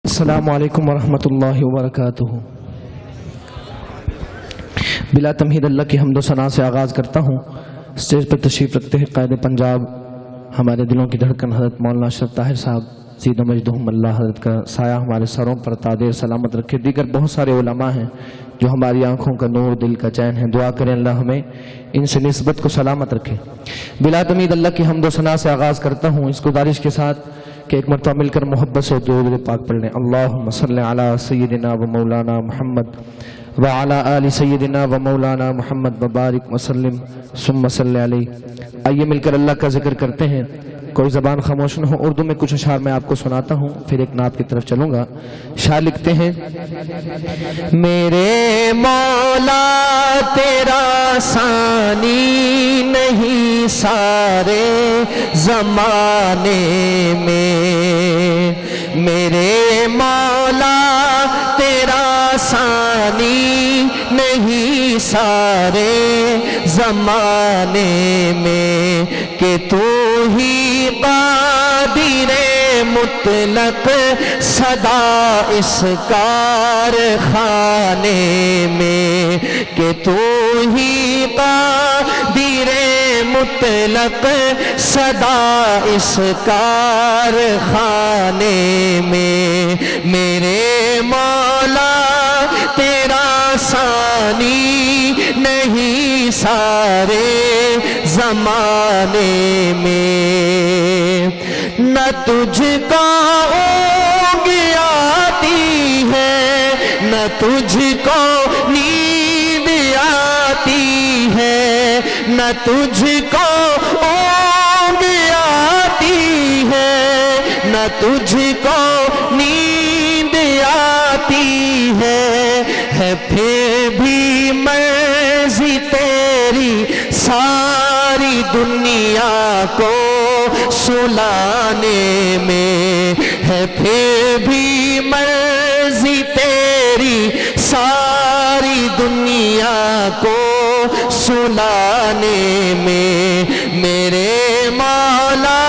السلام علیکم ورحمۃ اللہ وبرکاتہ۔ بلا تمہید اللہ کی حمد و ثنا سے آغاز کرتا ہوں۔ اسٹیج پر تشریف رکھتے ہیں قائد پنجاب ہمارے دلوں کی دھڑکن حضرت مولانا اشرف طاہر صاحب، زید و مجدہم اللہ، حضرت کا سایہ ہمارے سروں پر تادیر سلامت رکھے۔ دیگر بہت سارے علماء ہیں جو ہماری آنکھوں کا نور، دل کا چین ہے، دعا کریں اللہ ہمیں ان سے نسبت کو سلامت رکھے۔ بلا تمہید اللہ کی حمد و ثنا سے آغاز کرتا ہوں، اس گزارش کے ساتھ کہ ایک مرتبہ مل کر محبت سے درود پاک پڑھ لیں۔ اللہم صلی علی سیدنا و مولانا محمد وعلی آل سیدنا و مولانا محمد وبارک وسلم ثم صلی علیہ۔ آئیے مل کر اللہ کا ذکر کرتے ہیں، کوئی زبان خاموش نہ ہو۔ اردو میں کچھ اشعار میں آپ کو سناتا ہوں، پھر ایک نعت کی طرف چلوں گا۔ شاعر لکھتے ہیں: میرے مولا تیرا ثانی نہیں سارے زمانے میں، میرے مولا تیرا ثانی نہیں سارے زمانے میں، کہ تو ہی قادر مطلق صدا اس کارخانے میں، کہ تو ہی قادر مطلق صدا اس کارخانے میں، میرے مولا تیرا ثانی نہیں سارے زمانے میں، نہ تجھ کو اونگ آتی ہے، نہ تجھ کو نیند آتی ہے، نہ تجھ کو اونگ آتی ہے، نہ تجھ کو نیند آتی ہے پھر بھی مرضی تیری ساری دنیا کو سلانے میں، ہے پھر بھی مرضی تیری ساری دنیا کو سلانے میں، میرے مولا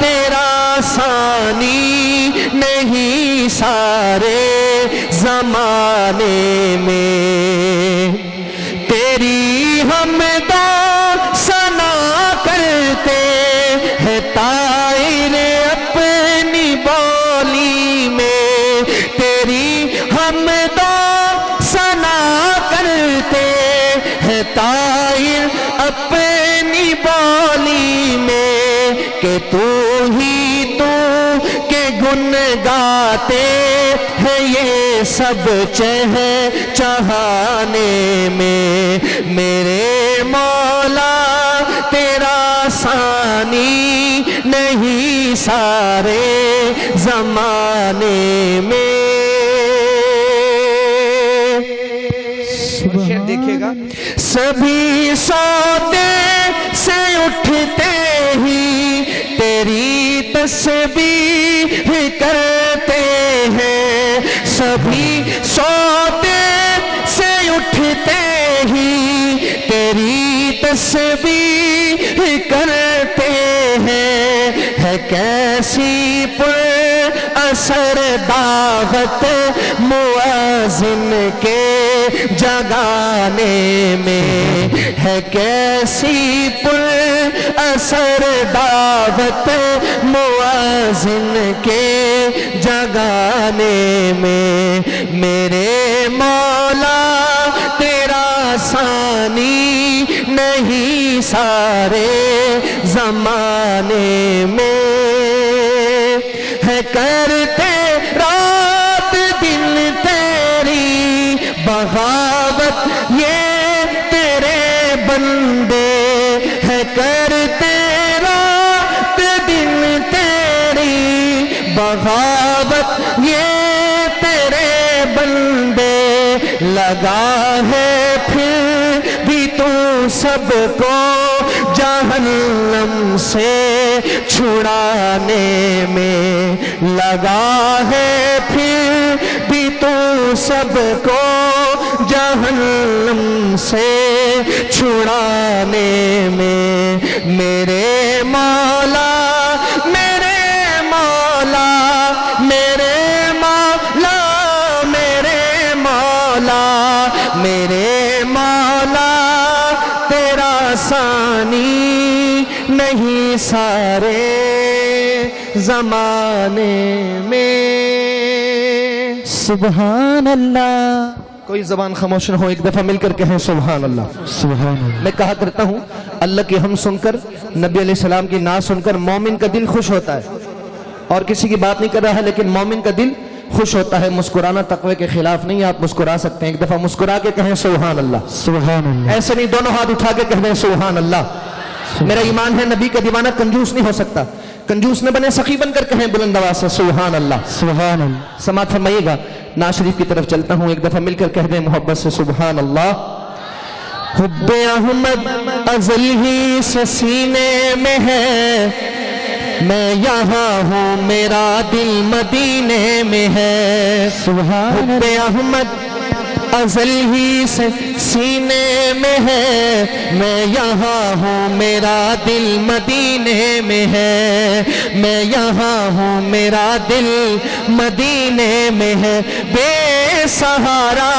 تیرا ثانی نہیں سارے زمانے میں، تیری حمد و ثنا کرتے ہیں طائر اپنی بولی میں، تیری حمد و ثنا کرتے ہیں طائر اپنی بولی میں، کہ تو ہی تو کہ گن گاتے ہیں یہ سب چہچہانے میں، میرے مولا تیرا ثانی نہیں سارے زمانے میں۔ شعر دیکھیے گا: سبھی سوتے سے اٹھتے ہی تیری تسبیح کرتے ہیں، سبھی سوتے سے اٹھتے ہی تیری تسبیح کرتے ہیں، ہے کیسی پر اثر دعوت مؤذن کے جگانے میں، ہے کیسی پر اثر دعوت مؤذن کے جگانے میں، میرے مولا تیرا ثانی نہیں سارے زمانے میں، ہے کرتے رات دن تیری بغاوت یہ تیرے بندے، ہے کرتے رات دن تیری بغاوت یہ تیرے بندے، لگا ہے پھر بھی تو سب کو جہنم سے چھڑانے میں، لگا ہے پھر بھی تو سب کو جہنم سے چھڑانے میں، میرے مولا میرے مولا میرے مولا میرے مولا تیرا ثانی نہیں سارے زمانے میں۔ سبحان اللہ۔ کوئی زبان خاموش نہ ہو، ایک دفعہ مل کر کہیں سبحان اللہ۔ سبحان اللہ۔ میں کہا کرتا ہوں اللہ کی ہم سن کر، نبی علیہ السلام کی نعت سن کر مومن کا دل خوش ہوتا ہے، اور کسی کی بات نہیں کر رہا ہے لیکن مومن کا دل خوش ہوتا ہے۔ مسکرانا تقوی کے خلاف نہیں، آپ مسکرا سکتے ہیں، ایک دفعہ مسکرا کے کہیں سبحان اللہ۔ سبحان اللہ۔ ایسے نہیں، دونوں ہاتھ اٹھا کے کہہ دیں سبحان اللہ۔ میرا ایمان ہے نبی کا دیوانہ کنجوس نہیں ہو سکتا، کنجوس نہ بنے، سخی بن کر کہیں بلند آواز سے سبحان اللہ۔ سبحان اللہ۔ سماعت فرمائیے گا، نعت شریف کی طرف چلتا ہوں، ایک دفعہ مل کر کہہ دیں محبت سے سبحان اللہ۔ حب احمد ازل ہی سے سینے میں ہے، میں یہاں ہوں میرا دل مدینے میں ہے۔ سبحان حب احمد ازل ہی سے سینے میں ہے، میں یہاں ہوں میرا دل مدینے میں ہے، میں یہاں ہوں میرا دل مدینے میں ہے۔ بے سہارا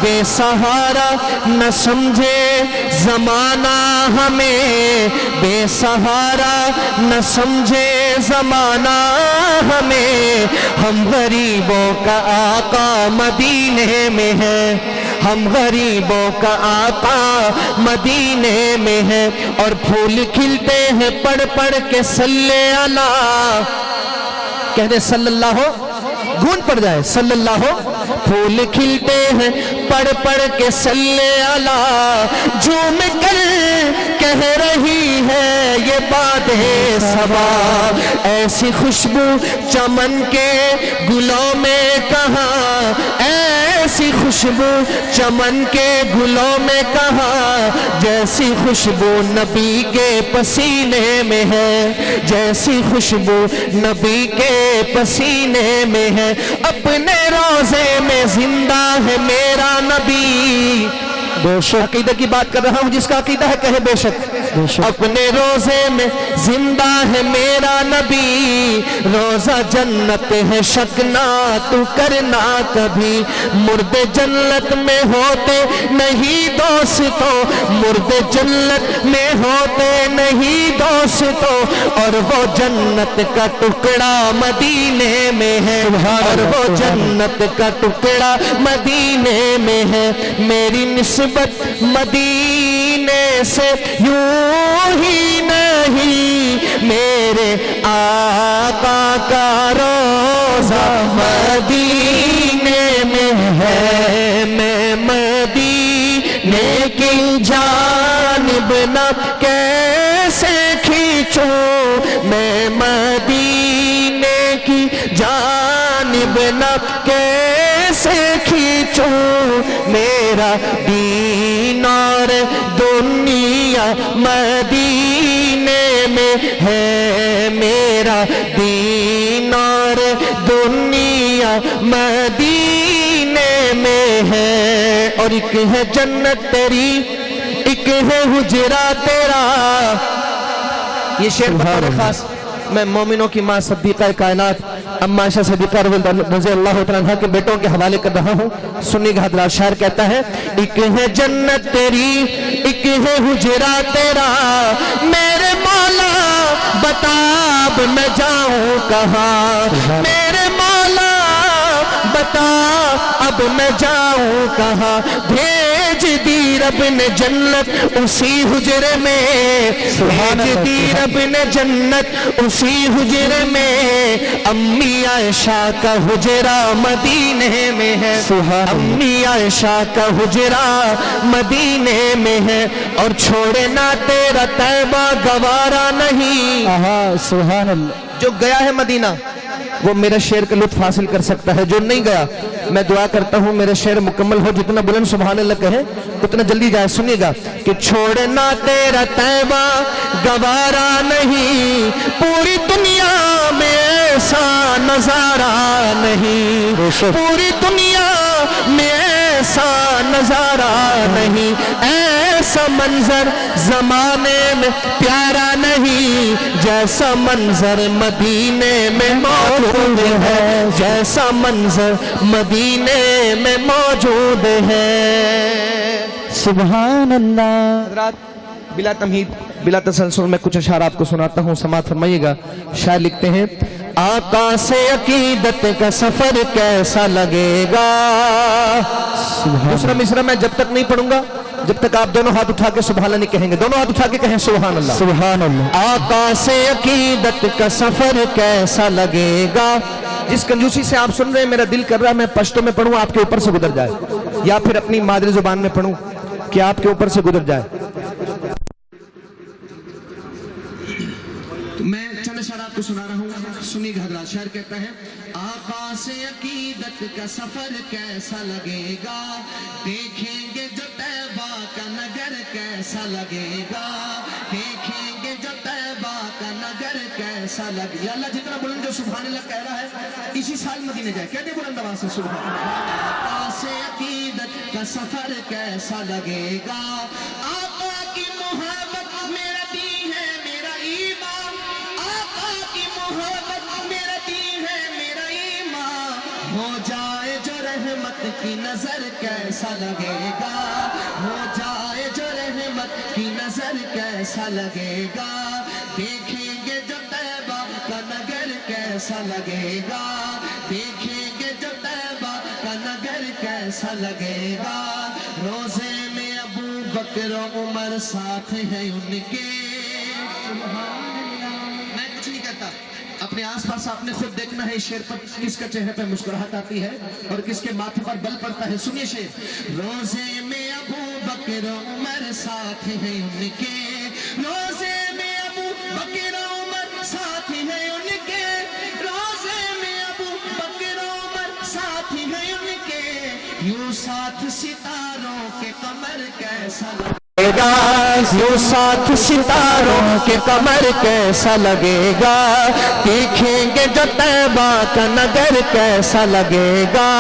بے سہارا نہ سمجھے زمانہ ہمیں، بے سہارا نہ سمجھے زمانہ ہمیں، ہم غریبوں کا آقا مدینے میں ہے، ہم غریبوں کا آقا مدینے میں ہے۔ اور پھول کھلتے ہیں پڑھ پڑھ کے صلی اللہ، کہہ دے صلی اللہ ہو، گونج پڑ جائے صلی اللہ ہو۔ پھول کھلتے ہیں پڑھ پڑھ کے صلی اللہ، جھوم کر کہہ رہی ہے یہ بادیں صبا، ایسی خوشبو چمن کے گلوں میں کہاں، ایسی خوشبو چمن کے گلوں میں کہاں، جیسی خوشبو نبی کے پسینے میں ہے، جیسی خوشبو نبی کے پسینے میں ہے۔ اپنے روزے میں زندہ ہے میرا نبی، بے شک عقیدہ کی بات کر رہا ہوں، جس کا عقیدہ ہے کہے بے شک۔ بے شک۔ اپنے روزے میں زندہ ہے میرا نبی، روزہ جنت ہے شک نہ تو کرنا کبھی، مردے جنت میں ہوتے نہیں دوستو، مردے جنت میں ہوتے نہیں دوستو، اور وہ جنت کا ٹکڑا مدینے میں ہے، اور وہ جنت کا ٹکڑا مدینے میں ہے۔ میری نسبت مدینے سے یوں ہی نہیں، میرے آقا کا روزہ مدینے میں ہے، میں مدینے کی جانب نہ کیسے کھینچوں، میں مدینے کی جانب نہ کیسے کھینچوں، میرا دین اور دنیا مدینے میں ہے، میرا دین اور دنیا مدینے میں ہے۔ اور ایک ہے جنت تیری، ایک ہے حجرہ تیرا۔ یہ شعر بطور خاص میں مومنوں کی ماں صدیقہ کائنات اما عائشہ صدیقہ رضی اللہ عنہا کے بیٹوں کے حوالے کر رہا ہوں، سنی گا حضرات۔ شاعر کہتا ہے، ایک ہے جنت تیری، ایک ہے حجرہ تیرا، میرے مولا بتا اب میں جاؤں کہاں، میرے مولا بتا اب میں جاؤں کہاں، بھیج دی رب نے جنت اسی حجرے میں، بھیج دی رب نے جنت اسی حجرے میں، امی عائشہ کا حجرہ مدینے میں ہے، امی عائشہ کا حجرہ مدینے میں ہے، اور چھوڑے نہ تیرا طیبہ گوارا نہیں۔ سبحان اللہ۔ جو گیا ہے مدینہ وہ میرے شعر کا لطف حاصل کر سکتا ہے، جو نہیں گیا میں دعا کرتا ہوں میرے شعر مکمل ہو، جتنا بلند سبحان اللہ کہے اتنا جلدی جائے۔ سنیے گا کہ چھوڑنا تیرا طیبہ گوارا نہیں، پوری دنیا میں ایسا نظارہ نہیں، پوری دنیا میں ایسا نظارہ نہیں، ایسا منظر زمانے میں پیارا نہیں، جیسا منظر مدینے میں موجود ہے، جیسا منظر مدینے میں موجود ہے۔ سبحان اللہ۔ حضرات بلا تمہید بلا تسلسل میں کچھ اشعار آپ کو سناتا ہوں، سماعت فرمائیے گا۔ شاعر لکھتے ہیں، آقا سے عقیدت کا سفر کیسا لگے گا۔ دوسرا مصرع میں جب تک نہیں پڑھوں گا جب تک آپ دونوں ہاتھ اٹھا کے سبحان اللہ نہیں کہیں گے، دونوں ہاتھ اٹھا کے کہیں سبحان اللہ۔ سبحان اللہ۔ آقا سے عقیدت کا سفر کیسا لگے گا۔ جس کنجوسی سے آپ سن رہے ہیں میرا دل کر رہا ہے میں پشتو میں پڑھوں آپ کے اوپر سے گزر جائے، یا پھر اپنی مادری زبان میں پڑھوں کہ آپ کے اوپر سے گزر جائے۔ میں چند اشعار آپ کو سنا رہا ہوں، سنیے گا حضرات۔ شاعر کہتا ہے، آقا سے عقیدت کا سفر کیسا لگے گا، دیکھیں گے جو طیبہ کا نگر کیسا لگے گا، دیکھیں گے جو طیبہ کا نگر کیسا لگے گا۔ اللہ جتنا بلند جو سبحان اللہ کہہ رہا ہے اسی سال مدینے جائے، کہتے بلند آواز سے سبحان اللہ۔ آقا سے عقیدت کا سفر کیسا لگے گا، آقا کی محبت میرا دین ہے میرا ایمان، آقا کی محبت میرا دین ہے میرا ایمان، ہو جائے جو رحمت کی نظر کیسا لگے گا، ہو جائے جو رحمت کی نظر کیسا لگے گا، دیکھیں گے جو طیبہ کا نگر کیسا لگے گا، دیکھیں گے جو طیبہ کا نگر کیسا لگے گا، روزے میں ابو بکر و عمر ساتھ ہیں ان کے۔ میں کچھ نہیں کہتا، اپنے آس پاس آپ نے خود دیکھنا ہے اس شعر پر کس کا چہرے پہ مسکراہٹ آتی ہے اور کس کے ماتھے پر بل پڑتا ہے۔ سنیے شعر، روزے میں ابو بکر و عمر ساتھ ہیں ان کے، روزے میں ابو بکر و عمر ساتھ ہیں ان کے، روزے میں ابو بکر و عمر ساتھ ہیں ان کے، یوں ساتھ ستاروں کے قمر کیسا لگے گا، یوں ساتھ ستاروں کے قمر کیسا لگے گا، دیکھیں گے جو طیبہ کا نگر کیسا لگے گا،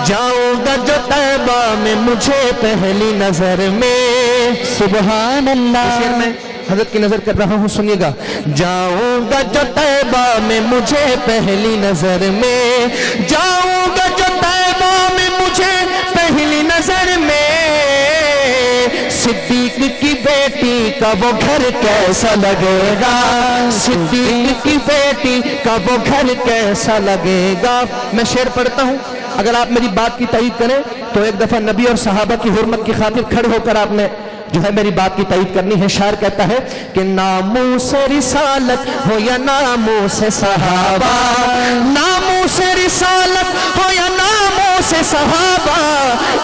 جاؤں گا جو طیبہ میں مجھے پہلی نظر میں۔ سبحان اللہ۔ شعر میں حضرت کی نظر کر رہا ہوں، سنیے گا۔ جاؤں گا جو طیبہ میں مجھے پہلی نظر میں، جاؤں گا جو طیبہ میں مجھے پہلی نظر میں، صدیق کی بیٹی کا وہ گھر کیسا لگے گا، صدیق کی بیٹی کا وہ گھر کیسا لگے گا۔ میں شعر پڑھتا ہوں، اگر آپ میری بات کی تائید کریں تو ایک دفعہ نبی اور صحابہ کی حرمت کی خاطر کھڑے ہو کر آپ نے جو ہے میری بات کی تائید کرنی ہے۔ شاعر کہتا ہے کہ ناموس رسالت ہو یا ناموس صحابہ، ناموس رسالت ہو یا ناموس صحابہ،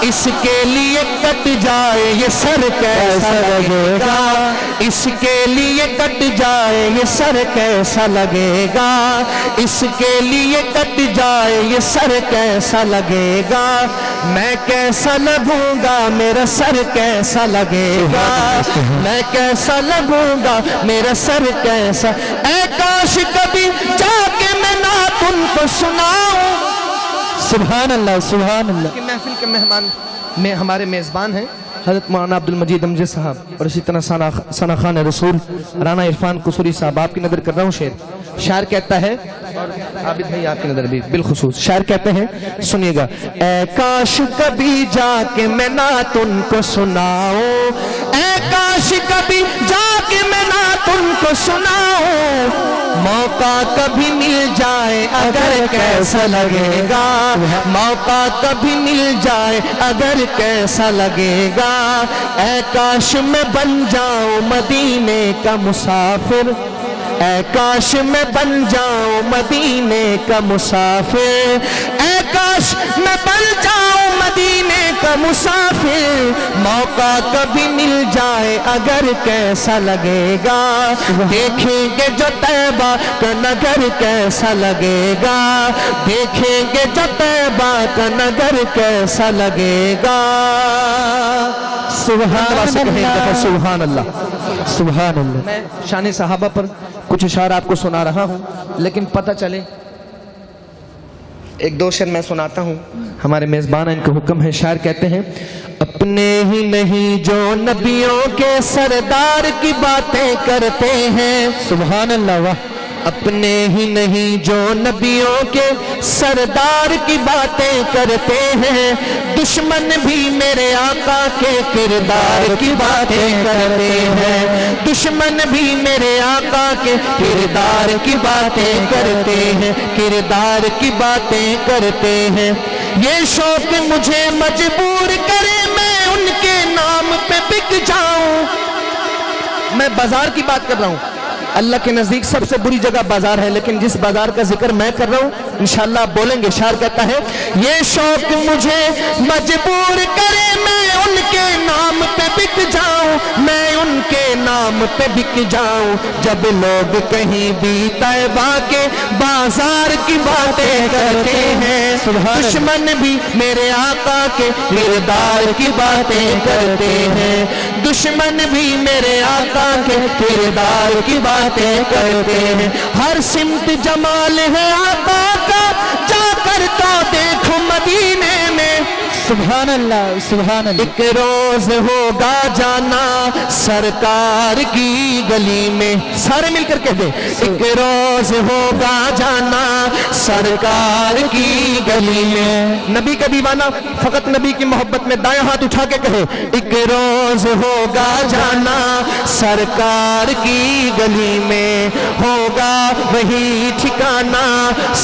اس کے لیے کٹ جائے یہ سر کیسا لگے گا، اس کے لیے کٹ جائے یہ سر کیسا لگے گا، اس کے لیے کٹ جائے یہ سر کیسا لگے گا، میں کیسا لگوں گا میرا سر کیسا لگے گا، میں کیسا لگوں گا میرا سر کیسا، اے کاش کبھی جا کے میں نعت ان کو سناؤں۔ سبحان اللہ۔ سبحان اللہ۔ کہ محفل کے مہمان میں ہمارے میزبان ہیں حضرت مولانا عبد المجید امجد صاحب اور اسی طرح ثنا خان رسول رانا عرفان قصوری صاحب۔ آپ کی نظر کر رہا ہوں شعر۔ شاعر کہتا ہے، اور عابد بھائی آپ کی نظر بھی بالخصوص، شاعر کہتے ہیں، سنیے گا۔ اے کاش کبھی جا کے میں نعت ان کو سناؤں، اے کاش کبھی جا کے میں نعت ان کو سناؤں، موقع کبھی مل جائے اگر کیسا لگے گا، موقع کبھی مل جائے اگر کیسا لگے گا، اے کاش میں بن جاؤں مدینے کا مسافر، اے کاش میں بن جاؤں مدینے کا مسافر، اے کاش میں بن جاؤں مدینے کا مسافر، موقع کبھی مل جائے اگر کیسا لگے گا، دیکھیں گے جو طیبہ کا نگر کیسا لگے گا، دیکھیں گے جو طیبہ کا نگر کیسا لگے گا۔ سبحان اللہ۔ سبحان اللہ۔ سبحان اللہ۔ میں شان صحابہ پر کچھ اشعار آپ کو سنا رہا ہوں، لیکن پتہ چلے ایک دو شعر میں سناتا ہوں، ہمارے میزبان ہیں، ان کا حکم ہے۔ شاعر کہتے ہیں اپنے ہی نہیں جو نبیوں کے سردار کی باتیں کرتے ہیں، سبحان اللہ، واہ، اپنے ہی نہیں جو نبیوں کے سردار کی باتیں کرتے ہیں، دشمن بھی میرے آقا کے کردار کی باتیں کرتے ہیں، دشمن بھی میرے آقا کے کردار کی باتیں کرتے ہیں، کردار کی باتیں کرتے ہیں۔ یہ شوق مجھے مجبور کرے میں ان کے نام پہ بک جاؤں۔ میں بازار کی بات کر رہا ہوں، اللہ کے نزدیک سب سے بری جگہ بازار ہے، لیکن جس بازار کا ذکر میں کر رہا ہوں انشاءاللہ آپ بولیں گے۔ شاعر کہتا ہے یہ شوق مجھے مجبور کرے میں ان کے نام پہ بک جاؤں، میں ان کے نام پہ بک جاؤں، جب لوگ کہیں بھی طیبہ کے بازار کی باتیں کرتے ہیں، دشمن بھی میرے آقا کے کردار کی باتیں کرتے ہیں، دشمن بھی میرے آقا کے کردار کی باتیں کرتے ہیں۔ ہر سمت جمال ہے آقا کا، جا کر تو دیکھو مدینے میں، سبحان اللہ، سبحان اللہ، ایک روز ہوگا جانا سرکار کی گلی میں، سارے مل کر کہہ دیں ایک روز ہوگا جانا سرکار کی گلی میں۔ نبی کا دیوانہ فقط نبی کی محبت میں دائیں ہاتھ اٹھا کے کہے ایک روز ہوگا جانا سرکار کی گلی میں، ہوگا وہی ٹھکانہ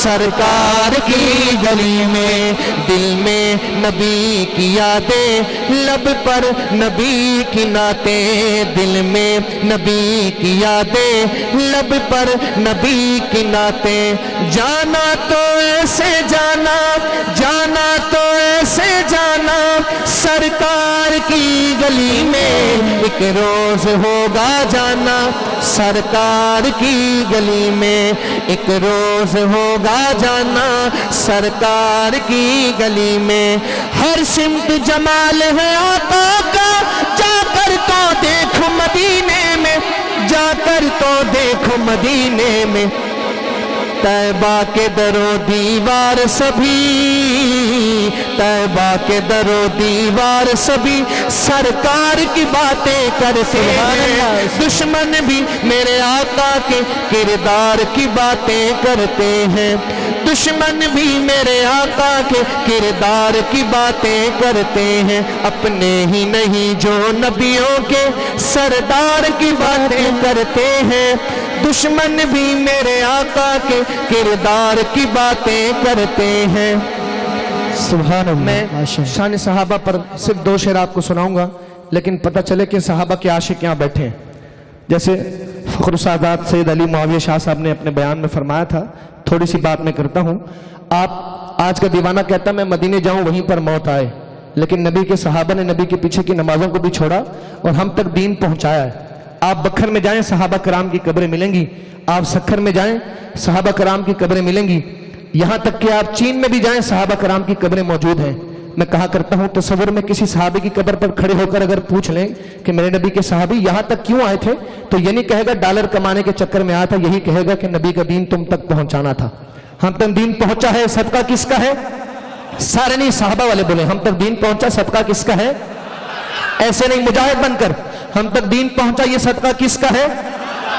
سرکار کی گلی میں، دل میں نبی کی یادیں، لب پر نبی کی نعتیں، دل میں نبی کی یادیں، لب پر نبی کی نعتیں، جانا تو ایسے جانا، جانا تو ایسے جانا سرکار کی گلی میں، ایک روز ہوگا جانا سرکار کی گلی میں، ایک روز ہوگا جانا سرکار کی گلی میں۔ ہر سمت جمال ہے آقا کا، جا کر تو دیکھو مدینے میں، جا کر تو دیکھو مدینے میں، طیبہ کے در و دیوار سبھی، طیبہ کے در و دیوار سبھی سرکار کی باتیں کرتے ہیں، دشمن بھی میرے آقا کے کردار کی باتیں کرتے ہیں، دشمن بھی میرے آقا کے کردار کی باتیں کرتے ہیں، اپنے ہی نہیں جو نبیوں کے سردار کی باتیں کرتے ہیں، دشمن بھی میرے آقا کے کردار کی باتیں کرتے ہیں۔ سبحان اللہ، میں ماشاء اللہ، شان صحابہ پر صرف دو شعر آپ کو سناؤں گا، لیکن پتہ چلے کہ صحابہ کے عاشق یہاں بیٹھے ہیں۔ جیسے فخر السادات سید علی معاویہ شاہ صاحب نے اپنے بیان میں فرمایا تھا، تھوڑی سی بات میں کرتا ہوں۔ آپ آج کا دیوانہ کہتا میں مدینے جاؤں وہیں پر موت آئے، لیکن نبی کے صحابہ نے نبی کے پیچھے کی نمازوں کو بھی چھوڑا اور ہم تک دین پہنچایا ہے۔ آپ بکھر میں جائیں صحابہ کرام کی قبریں ملیں گی، آپ سکھر میں جائیں صحابہ کرام کی قبریں ملیں گی، یہاں تک کہ آپ چین میں بھی جائیں صحابہ کرام کی قبریں موجود ہیں۔ میں کہا کرتا ہوں تصور میں کسی صحابی کی قبر پر کھڑے ہو کر اگر پوچھ لیں کہ میرے نبی کے صحابی یہاں تک کیوں آئے تھے، تو یہ نہیں کہے گا ڈالر کمانے کے چکر میں آیا تھا، یہی کہے گا کہ نبی کا دین تم تک پہنچانا تھا۔ ہم تک دین پہنچا ہے، صدقہ کس کا ہے؟ سارے نہیں صحابہ والے بولے ہم تک دین پہنچا، صدقہ کس کا ہے؟ ایسے نہیں مجاہد بن کر، ہم تک دین پہنچا یہ صدقہ کس کا ہے؟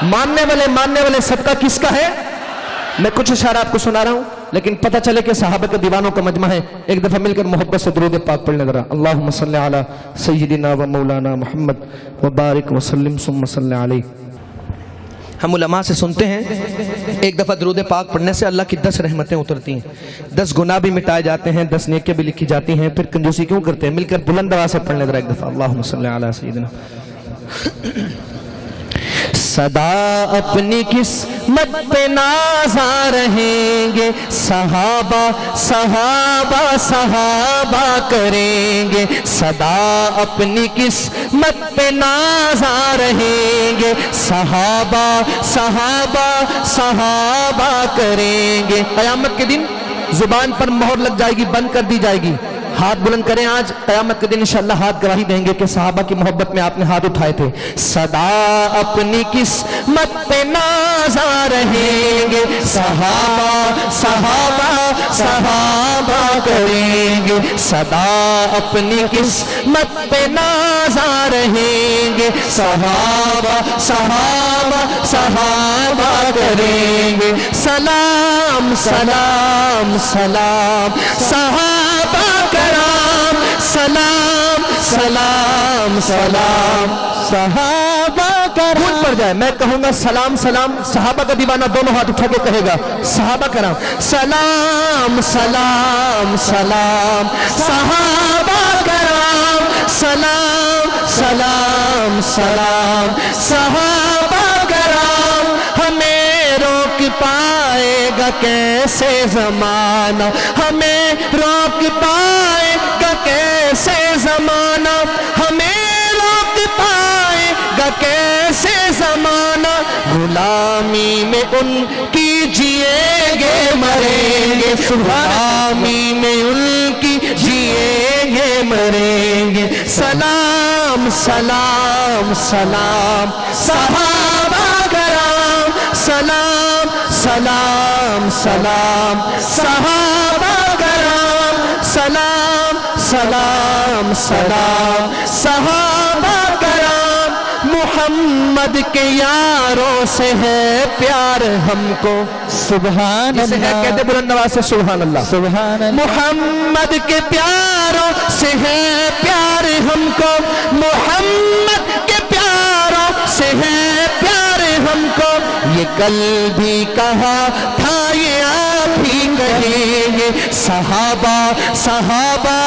ماننے والے صدقہ کس کا ہے؟ میں کچھ اشارہ آپ کو سنا رہا ہوں لیکن پتہ چلے کہ صحابہ کے دیوانوں کا مجمع ہے۔ ایک دفعہ مل کر محبت سے درود پاک پڑھنے ذرا، اللہم صلی علی سیدنا و مولانا محمد وبارک وسلم ثم صلی علیہ۔ ہم علماء سے سنتے ہیں ایک دفعہ درود پاک پڑھنے سے اللہ کی 10 رحمتیں اترتی ہیں، 10 گناہ بھی مٹائے جاتے ہیں، 10 نیکیاں بھی لکھی جاتی ہیں۔ پھر کنجوسی کیوں کرتے ہیں؟ مل کر بلند آواز سے پڑھنے ذرا ایک دفعہ، اللہم صلی علی سیدنا۔ صدا اپنی قسمت پہ نازا رہیں گے، صحابہ صحابہ صحابہ کریں گے، صدا اپنی قسمت پہ نازا رہیں گے، صحابہ صحابہ صحابہ کریں گے۔ قیامت کے دن زبان پر مہر لگ جائے گی، بند کر دی جائے گی، ہاتھ بلند کریں. آج قیامت کے دن انشاءاللہ ہاتھ گواہی دیں گے کہ صحابہ کی محبت میں آپ نے ہاتھ اٹھائے تھے. صدا اپنی قسمت پہ نازا رہیں گے, صحابہ صحابہ صحابہ کریں گے. صدا اپنی قسمت پہ نازا رہیں گے, صحابہ صحابہ صحابہ کریں گے. سلام سلام سلام صحابہ کرام, سلام سلام سلام صحابہ کرام. بھول پڑ جائے میں کہوں گا سلام سلام, صحابہ کا دیوانہ دونوں ہاتھ اٹھا کے کہے گا صحابہ کرام. سلام سلام سلام صحابہ کرام, سلام سلام سلام صحابہ کرام. ہمیں روک پائے گا کیسے زمانہ, ہمیں روک پائے گا کیسے زمانہ, ہمیں روک پائے گا کیسے زمانہ. غلامی میں ان کی جئیں گے مریں گے, غلامی میں ان کی جئیں گے مریں گے. سلام سلام سلام صحابہ کرام, سلام سلام سلام صحابہ کرام, سلام سلام سلام صحابہ کرام. محمد کے یاروں سے ہے پیار ہم کو, سبحان جسے ہے اللہ, کہتے بلند آواز سے سبحان اللہ. سبحان اللہ. محمد کے پیاروں سے ہے پیار ہم کو, محمد کے پیاروں سے ہے پیار ہم کو. یہ کل بھی کہا تھا یہ آپ ہی کہیں گے, صحابہ صحابہ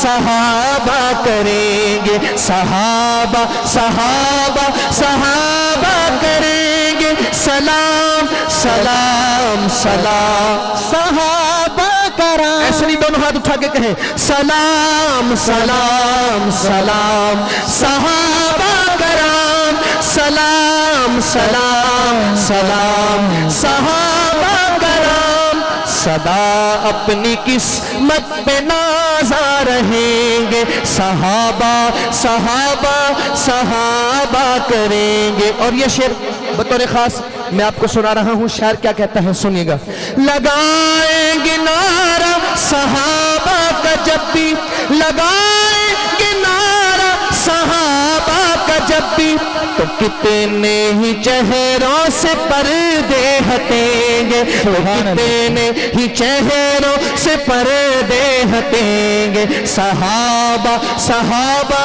صحابہ کریں گے, صحابہ صحابہ صحابہ کریں گے. سلام سلام سلام صحابہ کرام. ایسے نہیں دونوں ہاتھ اٹھا کے کہیں سلام سلام سلام صحابہ کرام, سلام سلام سلام صحابہ کرام. صدا اپنی قسمت پہ نازا رہیں گے, صحابہ صحابہ صحابہ کریں گے. اور یہ شعر بطور خاص میں آپ کو سنا رہا ہوں, شاعر کیا کہتا ہے سنیے گا. لگائیں گے نعرہ صحابہ کا جب بھی, لگائیں گے نعرہ صحابہ کا جب بھی, تو کتنے ہی چہروں سے پردے ہٹیں گے, کتنے ہی چہروں سے پردے ہٹیں گے. صحابہ صحابہ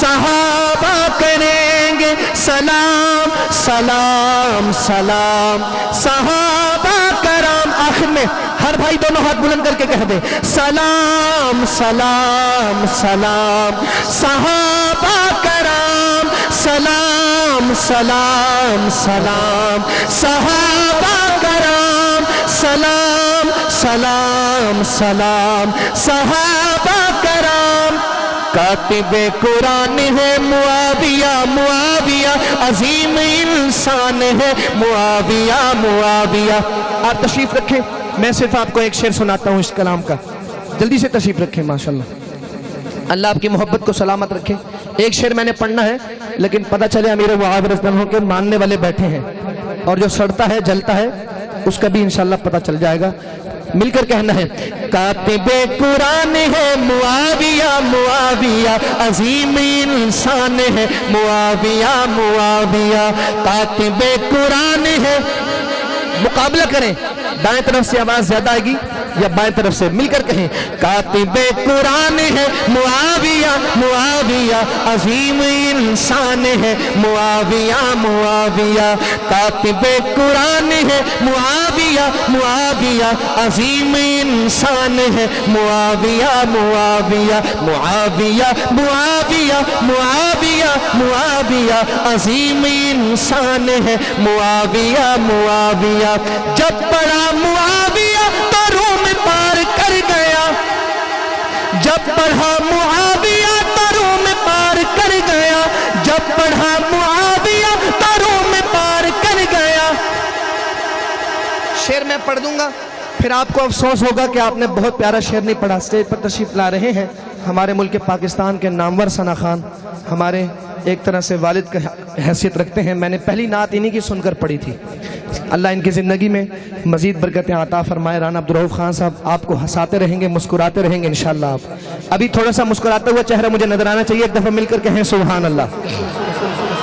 صحابہ کریں گے, سلام سلام سلام صحابہ کرام. آخر میں ہر بھائی دونوں ہاتھ بلند کر کے کہہ دے سلام سلام سلام صحابہ کرام, سلام سلام سلام صحابہ کرام, سلام سلام سلام صحابہ کرام. کاتب قرآن ہے معاویہ, معاویہ عظیم انسان ہے معاویہ, معاویہ. آپ تشریف رکھیں, میں صرف آپ کو ایک شعر سناتا ہوں اس کلام کا, جلدی سے تشریف رکھیں. ماشاءاللہ اللہ آپ کی محبت کو سلامت رکھے. ایک شعر میں نے پڑھنا ہے, لیکن پتہ چلے امیر معاویہ رضی اللہ عنہ کے ماننے والے بیٹھے ہیں, اور جو سڑتا ہے جلتا ہے اس کا بھی انشاءاللہ پتہ چل جائے گا. مل کر کہنا ہے کاتب قرآن ہے معاویہ, معاویہ عظیم انسان ہے معاویہ, معاویہ کاتب قرآن ہے. مقابلہ کریں, دائیں طرف سے آواز زیادہ آئے گی یا بائیں طرف سے, مل کر کہیں کاتب قرآن ہے معاویہ, معاویہ عظیم انسان ہے معاویہ, معاویہ کاتب قرآن ہے معاویہ, معاویہ عظیم انسان ہے معاویہ, معاویہ معاویہ معاویہ معاویہ معاویہ عظیم انسان ہے معاویہ, معاویہ. جب پڑھا معاویہ تو روم پار کر گیا, جب پڑھا معاویہ تو روم پار کر گیا, جب پڑھا معاویہ تو روم پار کر گیا. شعر میں پڑھ دوں گا, پھر آپ کو افسوس ہوگا کہ آپ نے بہت پیارا شعر نہیں پڑھا. اسٹیج پر تشریف لا رہے ہیں ہمارے ملک پاکستان کے نامور ثنا خان, ہمارے ایک طرح سے والد کا حیثیت رکھتے ہیں. میں نے پہلی نعت انہی کی سن کر پڑھی تھی. اللہ ان کی زندگی میں مزید برکتیں عطا فرمائے. رانا عبدالرؤف خان صاحب آپ کو ہنساتے رہیں گے, مسکراتے رہیں گے انشاءاللہ. آپ ابھی تھوڑا سا مسکراتا ہوا چہرہ مجھے نظر آنا چاہیے. ایک دفعہ مل کر کہیں سبحان اللہ.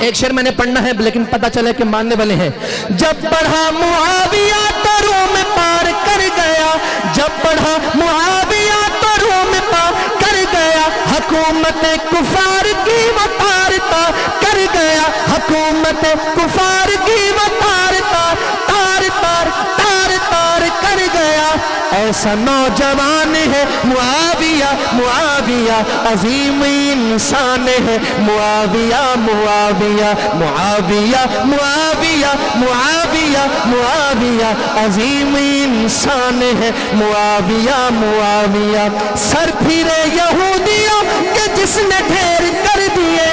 ایک شعر میں نے پڑھنا ہے لیکن پتہ چلے کہ ماننے والے ہیں. جب پڑھا معاویہ تو روم پار کر گیا, جب پڑھا معاویہ تو روم پار کر گیا, حکومت کفار کی وہ تارتا کر گیا, حکومت کفار کی وہ تارتا تار تار تار تار کر گیا. ایسا نوجوان ہے معاویہ, معاویہ عظیم انسان ہے. معاویہ معاویہ معاویہ معاویہ معاویہ معاویہ عظیم انسان ہے. معاویہ معاویہ سر پھرے یہودیوں کے جس نے ڈھیر کر دیے,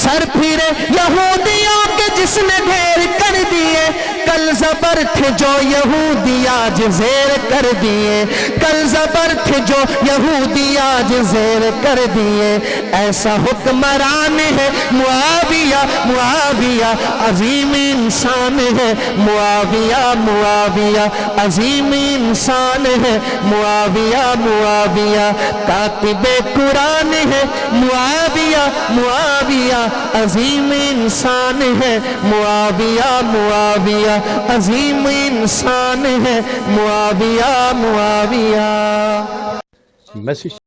سر پھرے یہودیوں کے جس نے ڈھیر کر دیے. کل زبر تھے جو یہودی آج زیر کر دیے, کل زبر تھے جو یہودی آج زیر کر دیے. ایسا حکمران ہے معاویہ, معاویہ عظیم انسان ہے. معاویہ معاویہ عظیم انسان ہے. معاویہ معاویہ کاتب قرآن ہے. معاویہ معاویہ عظیم انسان ہے. معاویہ معاویہ عظیم انسان ہے. معاویہ معاویہ.